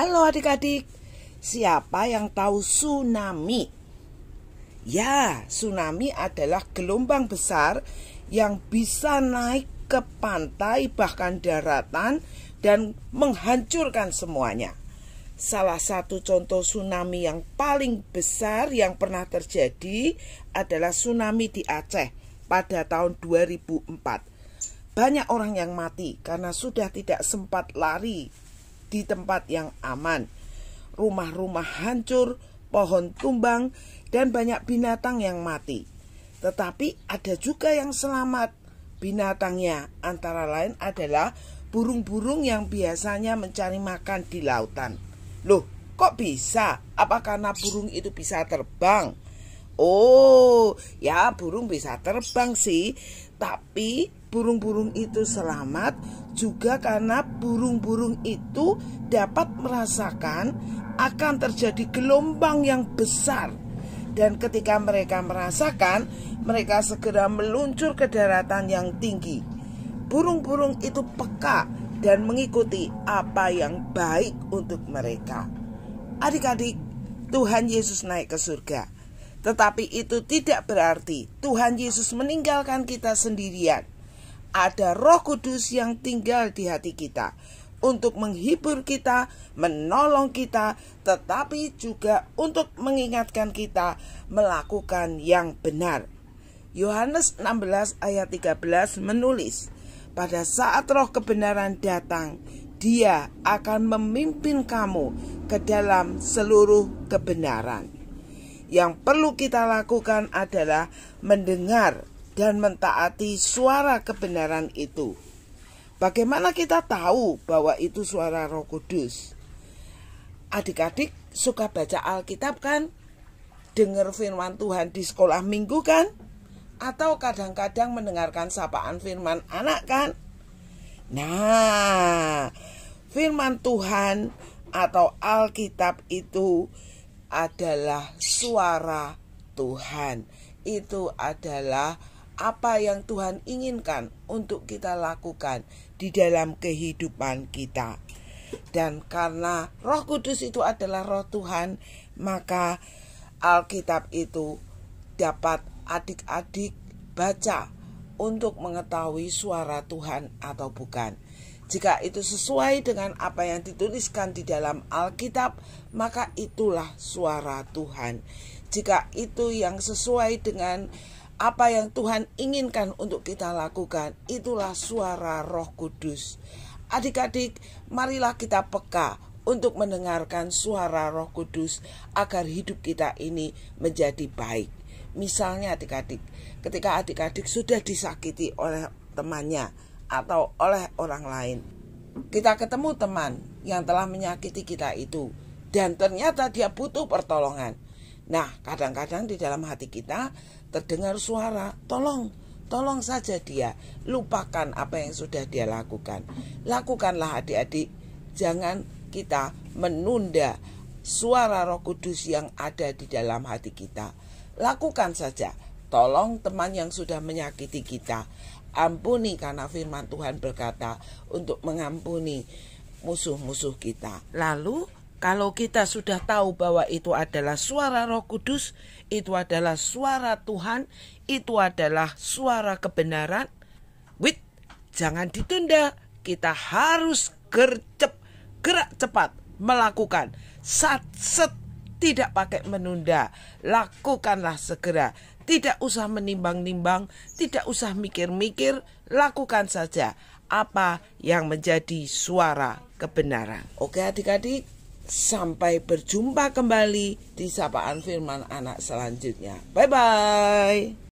Halo adik-adik, siapa yang tahu tsunami? Ya, tsunami adalah gelombang besar yang bisa naik ke pantai bahkan daratan dan menghancurkan semuanya. Salah satu contoh tsunami yang paling besar yang pernah terjadi adalah tsunami di Aceh pada tahun 2004. Banyak orang yang mati karena sudah tidak sempat lari di tempat yang aman. Rumah-rumah hancur, pohon tumbang, dan banyak binatang yang mati. Tetapi ada juga yang selamat. Binatangnya antara lain adalah burung-burung yang biasanya mencari makan di lautan. Loh, kok bisa? Apa karena burung itu bisa terbang? Oh, ya burung bisa terbang sih. Tapi burung-burung itu selamat juga karena burung-burung itu dapat merasakan akan terjadi gelombang yang besar. Dan ketika mereka merasakan, mereka segera meluncur ke daratan yang tinggi. Burung-burung itu peka dan mengikuti apa yang baik untuk mereka. Adik-adik, Tuhan Yesus naik ke surga. Tetapi itu tidak berarti Tuhan Yesus meninggalkan kita sendirian. Ada Roh Kudus yang tinggal di hati kita untuk menghibur kita, menolong kita, tetapi juga untuk mengingatkan kita melakukan yang benar. Yohanes 16 ayat 13 menulis, "Pada saat Roh kebenaran datang, Dia akan memimpin kamu ke dalam seluruh kebenaran." Yang perlu kita lakukan adalah mendengar dan mentaati suara kebenaran itu. Bagaimana kita tahu bahwa itu suara Roh Kudus? Adik-adik suka baca Alkitab kan? Dengar firman Tuhan di sekolah minggu kan? Atau kadang-kadang mendengarkan sapaan firman anak kan? Nah, firman Tuhan atau Alkitab itu adalah suara Tuhan. Itu adalah apa yang Tuhan inginkan untuk kita lakukan di dalam kehidupan kita. Dan karena Roh Kudus itu adalah Roh Tuhan, maka Alkitab itu dapat adik-adik baca untuk mengetahui suara Tuhan atau bukan. Jika itu sesuai dengan apa yang dituliskan di dalam Alkitab, maka itulah suara Tuhan. Jika itu yang sesuai dengan apa yang Tuhan inginkan untuk kita lakukan, itulah suara Roh Kudus. Adik-adik, marilah kita peka untuk mendengarkan suara Roh Kudus agar hidup kita ini menjadi baik. Misalnya adik-adik, ketika adik-adik sudah disakiti oleh temannya atau oleh orang lain, kita ketemu teman yang telah menyakiti kita itu dan ternyata dia butuh pertolongan. Nah, kadang-kadang di dalam hati kita terdengar suara, tolong saja dia, lupakan apa yang sudah dia lakukan. Lakukanlah adik-adik, jangan kita menunda suara Roh Kudus yang ada di dalam hati kita. Lakukan saja, tolong teman yang sudah menyakiti kita. Ampuni karena firman Tuhan berkata untuk mengampuni musuh-musuh kita. Lalu kalau kita sudah tahu bahwa itu adalah suara Roh Kudus, itu adalah suara Tuhan, itu adalah suara kebenaran, jangan ditunda. Kita harus gerak cepat melakukan. Tidak pakai menunda. Lakukanlah segera. Tidak usah menimbang-nimbang, tidak usah mikir-mikir, lakukan saja apa yang menjadi suara kebenaran. Oke adik-adik, sampai berjumpa kembali di sapaan firman anak selanjutnya. Bye-bye.